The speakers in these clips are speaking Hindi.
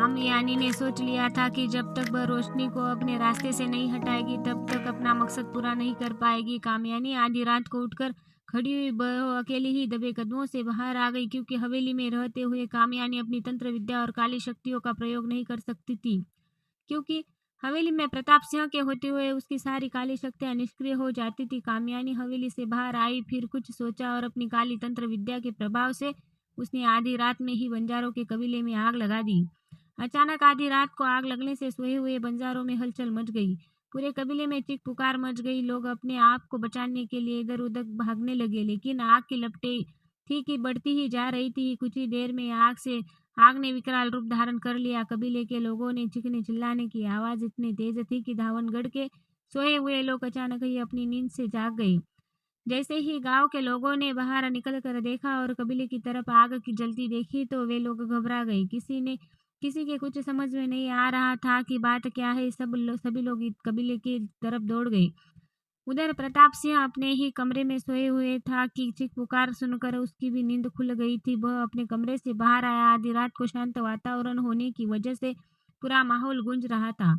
कामयानी ने सोच लिया था कि जब तक वह रोशनी को अपने रास्ते से नहीं हटाएगी तब तक अपना मकसद पूरा नहीं कर पाएगी। कामयानी आधी रात को उठकर खड़ी हुई वह अकेली ही दबे कदमों से बाहर आ गई, क्योंकि हवेली में रहते हुए कामयानी अपनी तंत्र विद्या और काली शक्तियों का प्रयोग नहीं कर सकती थी, क्योंकि हवेली में प्रताप सिंह के होते हुए उसकी सारी काली शक्तियां निष्क्रिय हो जाती थी। कामयानी हवेली से बाहर आई, फिर कुछ सोचा और अपनी काली तंत्र विद्या के प्रभाव से उसने आधी रात में ही बंजारों के कबीले में आग लगा दी। अचानक आधी रात को आग लगने से सोए हुए बंजारों में हलचल मच गई। पूरे कबीले में चीख पुकार मच गई। लोग अपने आप को बचाने के लिए इधर उधर भागने लगे, लेकिन आग की लपटें थी कि बढ़ती ही जा रही थी। कुछ ही देर में आग ने विकराल रूप धारण कर लिया। कबीले के लोगों ने चीखने चिल्लाने की आवाज इतनी तेज थी कि धावनगढ़ के सोए हुए लोग अचानक ही अपनी नींद से जाग गए। जैसे ही गांव के लोगों ने बाहर निकल कर देखा और कबीले की तरफ आग की जलती देखी तो वे लोग घबरा गए। किसी के कुछ समझ में नहीं आ रहा था कि बात क्या है। सभी लोग कबीले की तरफ दौड़ गए। उधर प्रताप सिंह अपने ही कमरे में सोए हुए था कि चीख पुकार सुनकर उसकी भी नींद खुल गई थी। वह अपने कमरे से बाहर आया। आधी रात को शांत वातावरण होने की वजह से पूरा माहौल गूंज रहा था।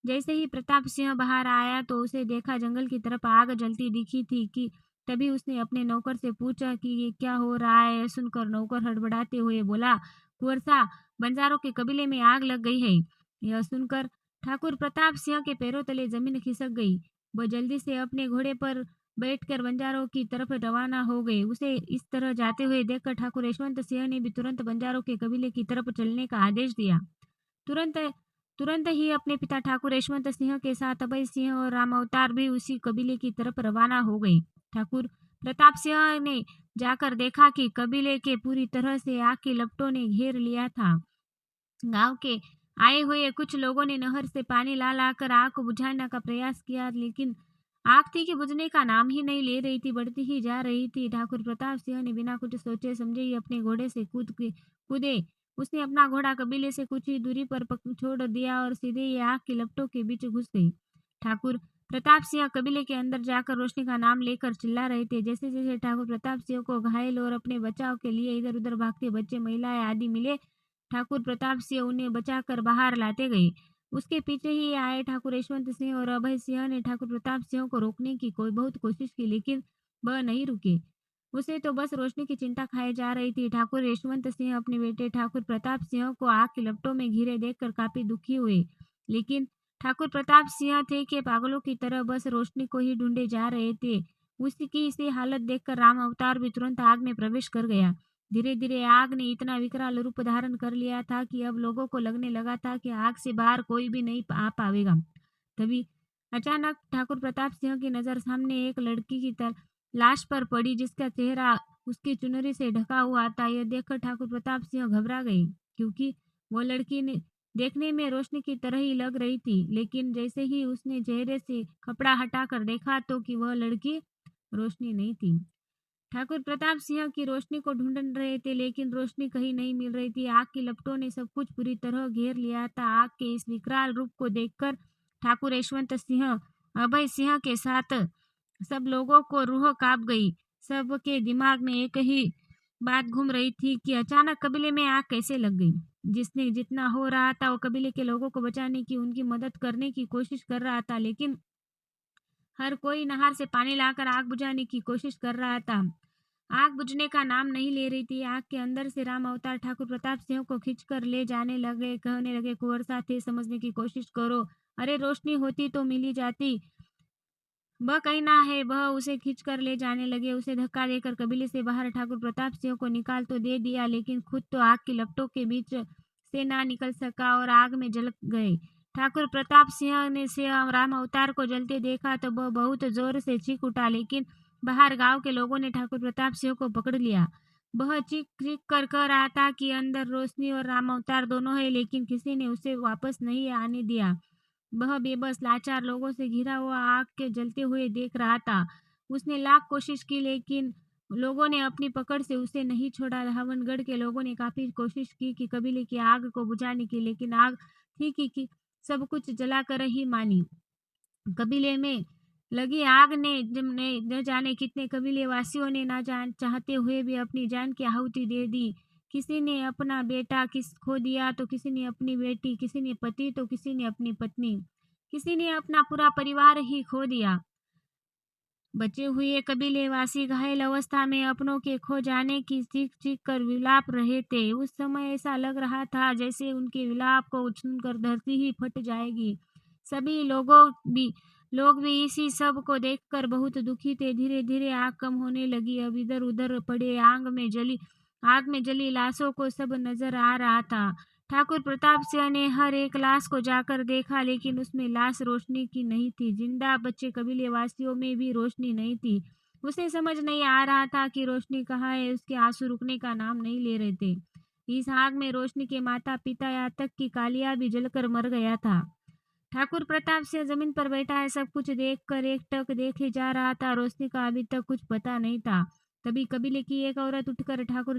जैसे ही प्रताप सिंह बाहर आया तो उसे देखा जंगल की तरफ आग जलती दिखी थी कि तभी उसने अपने नौकर से पूछा कि ये क्या हो रहा है। सुनकर नौकर हड़बड़ाते हुए बोला, कुंवर सा, बंजारों के कबीले में आग लग गई है। यह सुनकर ठाकुर प्रताप सिंह के पैरों तले जमीन खिसक गई। वह जल्दी से अपने घोड़े पर बैठकर बंजारों की तरफ रवाना हो गए। उसे इस तरह जाते हुए देखकर ठाकुर यशवंत सिंह ने भी तुरंत बंजारों के कबीले की तरफ चलने का आदेश दिया। तुरंत तुरंत ही अपने पिता ठाकुर यशवंत सिंह के साथ अभय सिंह और राम अवतार भी उसी कबीले की तरफ रवाना हो गए। ठाकुर प्रताप सिंह ने जाकर देखा कि कबीले के पूरी तरह से आग की लपटों ने घेर लिया था। गांव के आए हुए कुछ लोगों ने नहर से पानी ला लाकर आग को बुझाने का प्रयास किया, लेकिन आग थी कि बुझने का नाम ही नहीं ले रही थी, बढ़ती ही जा रही थी। ठाकुर प्रताप सिंह ने बिना कुछ सोचे समझे ही अपने घोड़े से कूदे। उसने अपना घोड़ा कबीले से कुछ ही दूरी पर छोड़ दिया और सीधे ही आग की लपटों के बीच घुस गई। ठाकुर प्रताप सिंह कबीले के अंदर जाकर रोशनी का नाम लेकर चिल्ला रहे थे। जैसे जैसे ठाकुर प्रताप सिंह को घायल और अपने बचाव के लिए इधर उधर भागते बच्चे महिलाएं आदि मिले, ठाकुर प्रताप सिंह उन्हें बचाकर बाहर लाते गए। उसके पीछे ही आए ठाकुर यशवंत सिंह और अभय सिंह ने ठाकुर प्रताप सिंह को रोकने की बहुत कोशिश की, लेकिन वह नहीं रुके। उसे तो बस रोशनी की चिंता खाए जा रही थी। ठाकुर यशवंत सिंह अपने बेटे ठाकुर प्रताप सिंह को आग की लपटों में घिरे देखकर काफी दुखी हुए, लेकिन ठाकुर प्रताप सिंह थे कि पागलों की तरह बस रोशनी को ही ढूंढे जा रहे थे। उसकी इसी हालत देखकर राम अवतार भी तुरंत आग में प्रवेश कर गया। धीरे धीरे आग ने इतना विकराल रूप धारण कर लिया था कि अब लोगों को लगने लगा था कि आग से बाहर कोई भी नहीं आ पावेगा। तभी अचानक ठाकुर प्रताप सिंह की नजर सामने एक लड़की की लाश पर पड़ी, जिसका चेहरा उसकी चुनरी से ढका हुआ था। यह देखकर ठाकुर प्रताप सिंह घबरा गए, क्योंकि वो लड़की ने देखने में रोशनी की तरह ही लग रही थी, लेकिन जैसे ही उसने चेहरे से कपड़ा हटाकर देखा तो कि वह लड़की रोशनी नहीं थी। ठाकुर प्रताप सिंह की रोशनी को ढूंढ रहे थे, लेकिन रोशनी कहीं नहीं मिल रही थी। आग की लपटों ने सब कुछ पूरी तरह घेर लिया था। आग के इस विकराल रूप को देखकर ठाकुर यशवंत सिंह, अभय सिंह के साथ सब लोगों को रूह कांप गई। सबके दिमाग में एक ही बात घूम रही थी कि अचानक कबीले में आग कैसे लग गई। जिसने जितना हो रहा था वो कबीले के लोगों को बचाने की, उनकी मदद करने की कोशिश कर रहा था, लेकिन हर कोई नहर से पानी लाकर आग बुझाने की कोशिश कर रहा था। आग बुझने का नाम नहीं ले रही थी। आग के अंदर से राम अवतार ठाकुर प्रताप सिंह को खींचकर ले जाने लगे। कहने लगे, कुंवर साहब थे, समझने की कोशिश करो। अरे रोशनी होती तो मिली जाती। वह कहीं ना है। वह उसे खींचकर ले जाने लगे। उसे धक्का देकर कबीले से बाहर ठाकुर प्रताप सिंह को निकाल तो दे दिया, लेकिन खुद तो आग की लपटों के बीच से ना निकल सका और आग में जल गए। ठाकुर प्रताप सिंह ने से राम अवतार को जलते देखा तो वह बहुत जोर से चीख उठा, लेकिन बाहर गांव के लोगों ने ठाकुर प्रताप सिंह को पकड़ लिया। वह चीख चीख कर कह रहा था कि अंदर रोशनी और राम अवतार दोनों है, लेकिन किसी ने उसे वापस नहीं आने दिया। वह बेबस लाचार लोगों से घिरा हुआ आग के जलते हुए देख रहा था। उसने लाख कोशिश की, लेकिन लोगों ने अपनी पकड़ से उसे नहीं छोड़ा। धावनगढ़ के लोगों ने काफी कोशिश की कि कबीले की आग को बुझाने की, लेकिन आग थी कि सब कुछ जलाकर ही मानी। कबीले में लगी आग ने न जाने कितने कबीले वासियों ने ना जान चाहते हुए भी अपनी जान की आहुति दे दी, किसी ने अपना बेटा खो दिया तो किसी ने अपनी बेटी, किसी ने पति तो किसी ने अपनी पत्नी, किसी ने अपना पूरा परिवार ही खो दिया। बचे हुए कबीलेवासी घायल अवस्था में अपनों के खो जाने की चीख-चीख कर विलाप रहे थे। उस समय ऐसा लग रहा था जैसे उनके विलाप को सुनकर धरती ही फट जाएगी। सभी लोग भी इसी सब को देखकर बहुत दुखी थे। धीरे-धीरे आग कम होने लगी। अब इधर-उधर पड़े आग में जली लाशों को सब नजर आ रहा था। ठाकुर प्रताप सिंह ने हर एक लाश को जाकर देखा, लेकिन उसमें लाश रोशनी की नहीं थी। जिंदा बचे कबीलेवासियों में भी रोशनी नहीं थी। उसे समझ नहीं आ रहा था कि रोशनी कहाँ है। उसके आंसू रुकने का नाम नहीं ले रहे थे। इस आग में रोशनी के माता पिता, यहाँ तक कि कालिया भी जलकर मर गया था। ठाकुर प्रताप सिंह जमीन पर बैठा है, सब कुछ देखकर एकटक देखे जा रहा था। रोशनी का अभी तक कुछ पता नहीं था। तभी कबीले की एक औरत उठकर ठाकुर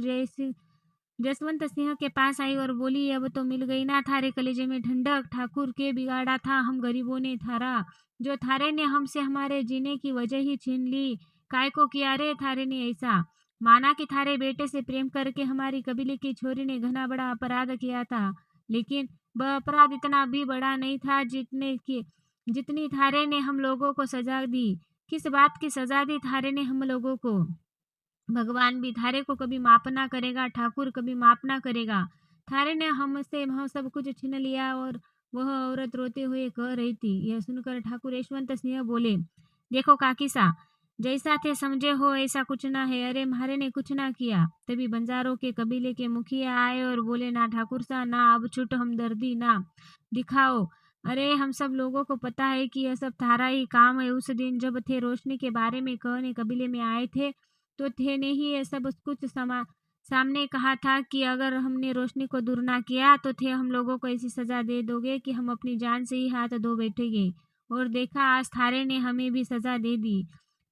जसवंत सिंह के पास आई और बोली, अब तो मिल गई ना थारे कलेजे में ठंडक। ठाकुर के बिगाड़ा था हम गरीबों ने थारा, जो थारे ने हमसे हमारे जीने की वजह ही छीन ली। काय को किया रे थारे ने ऐसा? माना कि थारे बेटे से प्रेम करके हमारी कबीले की छोरी ने घना बड़ा अपराध किया था, लेकिन वह अपराध इतना भी बड़ा नहीं था जितनी थारे ने हम लोगों को सजा दी। किस बात की सजा दी थारे ने हम लोगों को? भगवान भी थारे को कभी माफ ना करेगा, ठाकुर कभी माफ ना करेगा। थारे ने हमसे हम सब कुछ छीन लिया। और वह औरत रोते हुए कह रही थी। यह सुनकर ठाकुर यशवंत सिंह बोले, देखो काकीसा, जैसा थे समझे हो ऐसा कुछ ना है। अरे म्हारे ने कुछ ना किया। तभी बंजारों के कबीले के मुखिया आए और बोले, ना ठाकुर सा, ना अब छूट हमदर्दी ना दिखाओ। अरे हम सब लोगों को पता है कि यह सब थारा ही काम है। उस दिन जब थे रोशनी के बारे में कहने कबीले में आए थे, तो थे ने ही ये सब कुछ सामने कहा था कि अगर हमने रोशनी को दूर ना किया तो थे हम लोगों को ऐसी सजा दे दोगे कि हम अपनी जान से ही हाथ धो बैठेंगे। और देखा, आज थारे ने हमें भी सजा दे दी।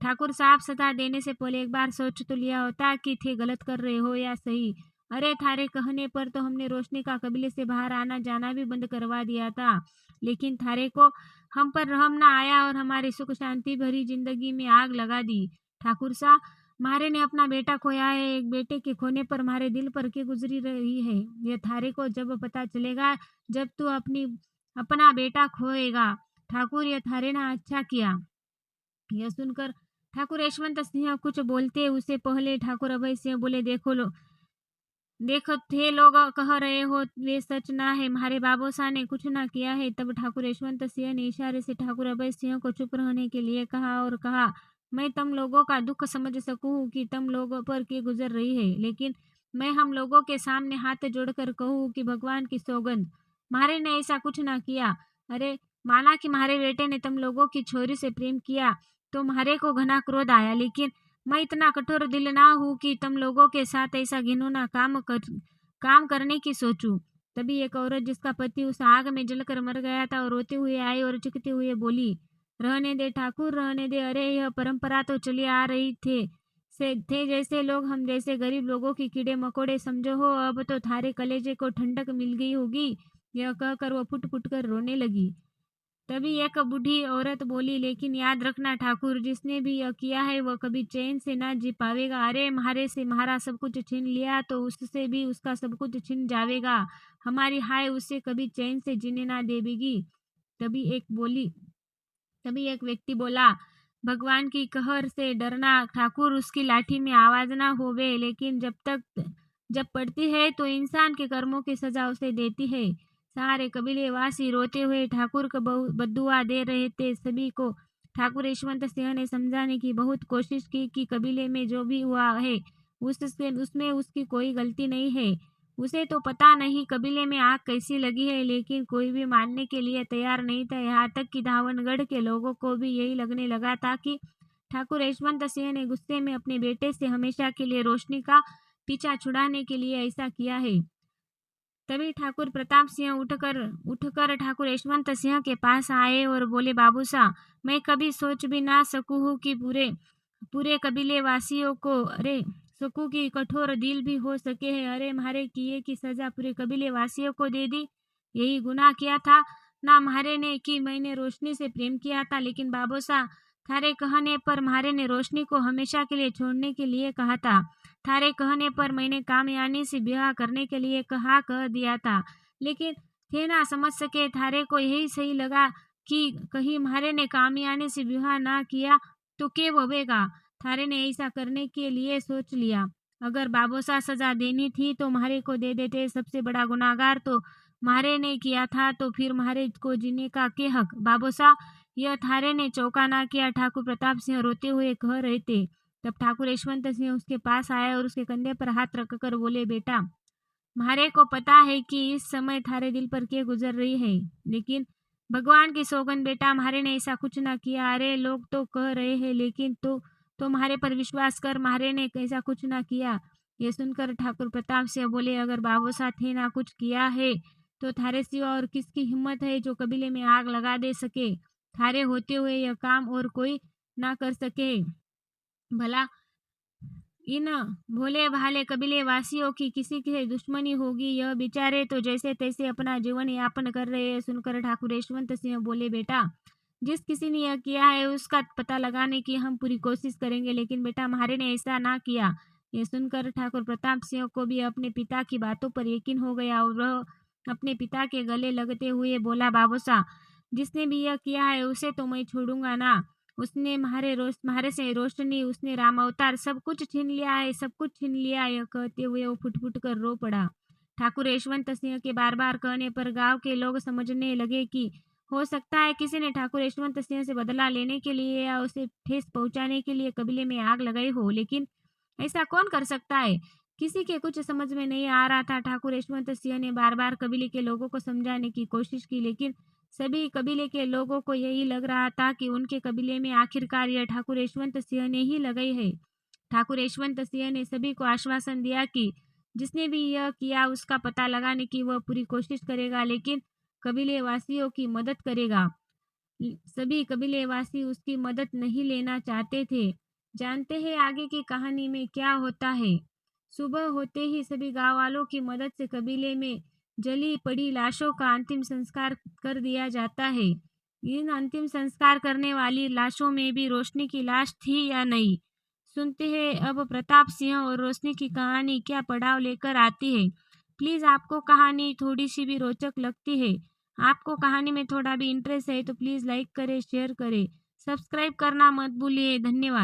ठाकुर साहब, सजा देने से पहले एक बार सोच तो लिया होता कि थे गलत कर रहे हो या सही। अरे थारे कहने पर तो हमने रोशनी का कबीले से बाहर आना जाना भी बंद करवा दिया था, लेकिन थारे को हम पर रहम ना आया और हमारी सुख शांति भरी जिंदगी में आग लगा दी। ठाकुर साहब, म्हारे ने अपना बेटा खोया है। एक बेटे के खोने पर म्हारे दिल पर के गुजरी रही है। ये थारे को जब पता चलेगा, जब तू अपना बेटा खोएगा। ठाकुर, ये थारे ने अच्छा किया। यह सुनकर ठाकुर यशवंत सिंह कुछ बोलते उससे पहले ठाकुर अभय सिंह बोले, देखो थे लोग कह रहे हो वे सच ना है। हमारे बाबूसा ने कुछ ना किया है। तब ठाकुर यशवंत सिंह ने इशारे से ठाकुर अभय सिंह को चुप रहने के लिए कहा और कहा, मैं तुम लोगों का दुख समझ सकूं कि तुम लोगों पर के गुजर रही है, लेकिन मैं हम लोगों के सामने हाथ जोड़कर कहूँ कि भगवान की सौगंध, म्हारे ने ऐसा कुछ ना किया। अरे माना कि म्हारे बेटे ने तुम लोगों की छोरी से प्रेम किया तो म्हारे को घना क्रोध आया, लेकिन मैं इतना कठोर दिल ना हूँ कि तुम लोगों के साथ ऐसा घिनौना काम करने की सोचूं। तभी एक औरत जिसका पति उस आग में जलकर मर गया था और रोते हुए आई और चिखते हुए बोली, रहने दे ठाकुर, रहने दे। अरे यह परंपरा तो चली आ रही थे जैसे लोग हम जैसे गरीब लोगों की कीड़े मकोड़े समझो हो। अब तो थारे कलेजे को ठंडक मिल गई होगी। यह कहकर वो फुट फुट कर रोने लगी। तभी एक बूढ़ी औरत बोली, लेकिन याद रखना ठाकुर, जिसने भी यह किया है वह कभी चैन से ना जी पावेगा। अरे म्हारे से म्हारा सब कुछ छीन लिया तो उससे भी उसका सब कुछ छीन जावेगा। हमारी हाय उसे कभी चैन से जीने ना देवेगी। तभी एक व्यक्ति बोला, भगवान की कहर से डरना ठाकुर, उसकी लाठी में आवाज ना होवे, लेकिन जब पड़ती है तो इंसान के कर्मों की सजा उसे देती है। सारे कबीलेवासी रोते हुए ठाकुर को बद्दुआ दे रहे थे। सभी को ठाकुर यशवंत सिंह ने समझाने की बहुत कोशिश की कि कबीले में जो भी हुआ है उसमें उसकी कोई गलती नहीं है। उसे तो पता नहीं कबीले में आग कैसी लगी है, लेकिन कोई भी मानने के लिए तैयार नहीं था। यहाँ तक कि धावनगढ़ के लोगों को भी यही लगने लगा था कि ठाकुर यशवंत सिंह ने गुस्से में अपने बेटे से हमेशा के लिए रोशनी का पीछा छुड़ाने के लिए ऐसा किया है। तभी ठाकुर प्रताप सिंह उठकर ठाकुर यशवंत सिंह के पास आए और बोले, बाबूसा, मैं कभी सोच भी ना सकूं हूँ कि पूरे कबीले वासियों को अरे सकूं कि कठोर दिल भी हो सके है। अरे म्हारे किए की सजा पूरे कबीले वासियों को दे दी। यही गुनाह किया था ना म्हारे ने कि मैंने रोशनी से प्रेम किया था, लेकिन बाबूसा, थारे कहने पर म्हारे ने रोशनी को हमेशा के लिए छोड़ने के लिए कहा था। थारे कहने पर मैंने कामयानी से ब्याह करने के लिए कह दिया था, लेकिन थे ना समझ सके। थारे को यही सही लगा कि कहीं म्हारे ने कामयानी से ब्याह ना किया तो के होवेगा। थारे ने ऐसा करने के लिए सोच लिया। अगर बाबूसा सजा देनी थी तो म्हारे को दे देते। सबसे बड़ा गुनाहगार तो म्हारे ने किया था, तो फिर म्हारे को जीने का के हक। बाबूसा, यह थारे ने चौका ना किया। ठाकुर प्रताप सिंह रोते हुए कह रहे थे। तब ठाकुर यशवंत सिंह उसके पास आए और उसके कंधे पर हाथ रखकर बोले, बेटा, म्हारे को पता है कि इस समय थारे दिल पर क्या गुजर रही है, लेकिन भगवान की सौगंध बेटा, म्हारे ने ऐसा कुछ ना किया। अरे लोग तो कह रहे हैं, लेकिन तो म्हारे पर विश्वास कर, म्हारे ने ऐसा कुछ ना किया। ये सुनकर ठाकुर प्रताप सिंह बोले, अगर बाबू साथ ही ना कुछ किया है तो थारे सिवा और किसकी हिम्मत है जो कबीले में आग लगा दे सके। थारे होते हुए यह काम और कोई ना कर सके। भला इन भोले भाले कबीले वासियों की किसी से दुश्मनी होगी। यह बेचारे तो जैसे तैसे अपना जीवन यापन कर रहे हैं। सुनकर ठाकुर यशवंत सिंह बोले, बेटा, जिस किसी ने यह किया है उसका पता लगाने की हम पूरी कोशिश करेंगे, लेकिन बेटा म्हारे ने ऐसा ना किया। यह सुनकर ठाकुर प्रताप सिंह को भी अपने पिता की बातों पर यकीन हो गया और वह अपने पिता के गले लगते हुए बोला, बाबूसा, जिसने भी यह किया है उसे तो मैं छोड़ूंगा ना। उसने म्हारे से रोशनी, उसने राम अवतार, सब कुछ छीन लिया है, सब कुछ छीन लिया। यह कहते हुए वो फुट फुट कर रो पड़ा। ठाकुर यशवंत सिंह के बार बार कहने पर गांव के लोग समझने लगे कि हो सकता है किसी ने ठाकुर यशवंत सिंह से बदला लेने के लिए या उसे ठेस पहुंचाने के लिए कबीले में आग लगाई हो, लेकिन ऐसा कौन कर सकता है। किसी के कुछ समझ में नहीं आ रहा था। ठाकुर यशवंत सिंह ने बार बार कबीले के लोगों को समझाने की कोशिश की, लेकिन सभी कबीले के लोगों को यही लग रहा था कि उनके कबीले में आखिरकार यह ठाकुर यशवंत सिंह ने ही लगाई है। ठाकुर यशवंत सिंह ने सभी को आश्वासन दिया कि जिसने भी यह किया उसका पता लगाने की वह पूरी कोशिश करेगा, लेकिन कबीले वासियों की मदद करेगा। सभी कबीलेवासी उसकी मदद नहीं लेना चाहते थे। जानते हैं आगे की कहानी में क्या होता है। सुबह होते ही सभी गांव वालों की मदद से कबीले में जली पड़ी लाशों का अंतिम संस्कार कर दिया जाता है। इन अंतिम संस्कार करने वाली लाशों में भी रोशनी की लाश थी या नहीं, सुनते हैं अब प्रताप सिंह और रोशनी की कहानी क्या पड़ाव लेकर आती है। प्लीज़ आपको कहानी थोड़ी सी भी रोचक लगती है, आपको कहानी में थोड़ा भी इंटरेस्ट है तो प्लीज़ लाइक करें, शेयर करें, सब्सक्राइब करना मत भूलिए। धन्यवाद।